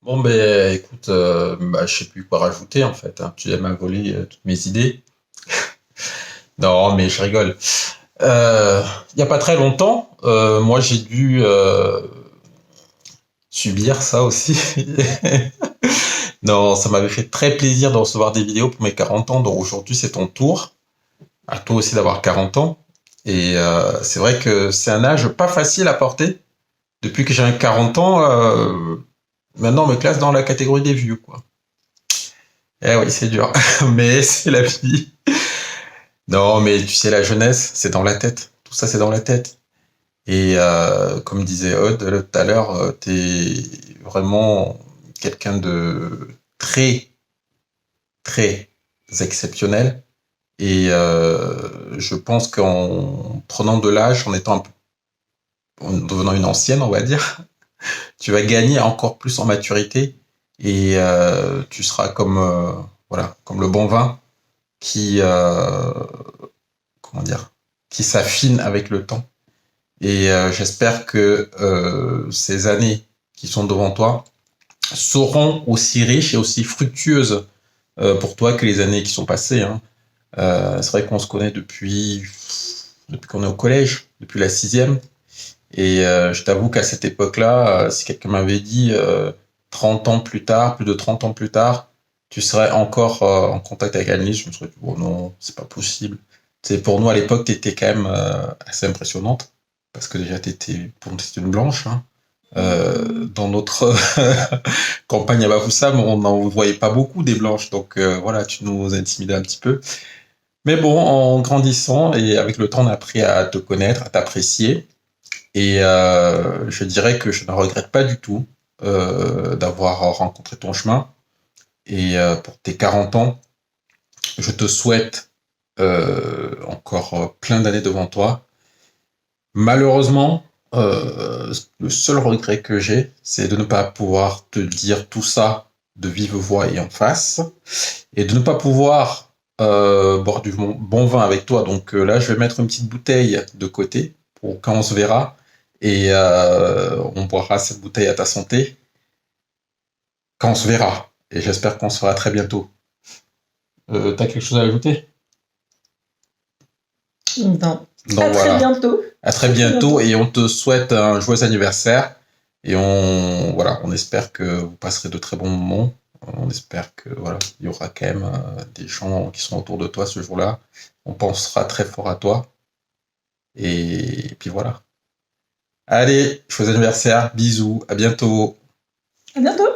Bon, ben écoute, je sais plus quoi rajouter en fait, hein. Tu m'as volé toutes mes idées. Non, mais je rigole. Il y a pas très longtemps, moi j'ai dû subir ça aussi. Non, ça m'avait fait très plaisir de recevoir des vidéos pour mes 40 ans. Donc aujourd'hui, c'est ton tour. À toi aussi d'avoir 40 ans. Et c'est vrai que c'est un âge pas facile à porter. Depuis que j'ai 40 ans, maintenant on me classe dans la catégorie des vieux, quoi. Eh oui, c'est dur, mais c'est la vie. Non, mais tu sais, la jeunesse, c'est dans la tête. Tout ça, c'est dans la tête. Et comme disait Aude tout à l'heure, t'es vraiment quelqu'un de très, très exceptionnel. Et je pense qu'en prenant de l'âge, en étant en devenant une ancienne, on va dire, tu vas gagner encore plus en maturité et tu seras comme voilà, comme le bon vin qui comment dire, qui s'affine avec le temps. Et j'espère que ces années qui sont devant toi seront aussi riches et aussi fructueuses pour toi que les années qui sont passées, hein. C'est vrai qu'on se connaît depuis qu'on est au collège, depuis la sixième. Et je t'avoue qu'à cette époque-là, si quelqu'un m'avait dit 30 ans plus tard, plus de 30 ans plus tard, tu serais encore en contact avec Annelise, je me serais dit, oh non, c'est pas possible. C'est pour nous à l'époque, t'étais quand même assez impressionnante, parce que déjà pour nous t'étais une blanche, hein. Dans notre campagne à Bafoussam, on n'en voyait pas beaucoup des blanches, donc voilà, tu nous intimidais un petit peu. Mais bon, en grandissant et avec le temps, on a appris à te connaître, à t'apprécier. Et je dirais que je ne regrette pas du tout d'avoir rencontré ton chemin. Et pour tes 40 ans, je te souhaite encore plein d'années devant toi. Malheureusement, le seul regret que j'ai, c'est de ne pas pouvoir te dire tout ça de vive voix et en face, et de ne pas pouvoir boire du bon vin avec toi. Donc là, je vais mettre une petite bouteille de côté pour quand on se verra, et on boira cette bouteille à ta santé quand on se verra. Et j'espère qu'on se verra très bientôt. T'as quelque chose à ajouter? Non. À Donc très voilà. bientôt. À très À très bientôt bientôt. et on te souhaite un joyeux anniversaire. Et voilà, on espère que vous passerez de très bons moments. On espère que voilà, il y aura quand même des gens qui sont autour de toi ce jour-là. On pensera très fort à toi. Et puis voilà. Allez, joyeux anniversaire, bisous, à bientôt. À bientôt.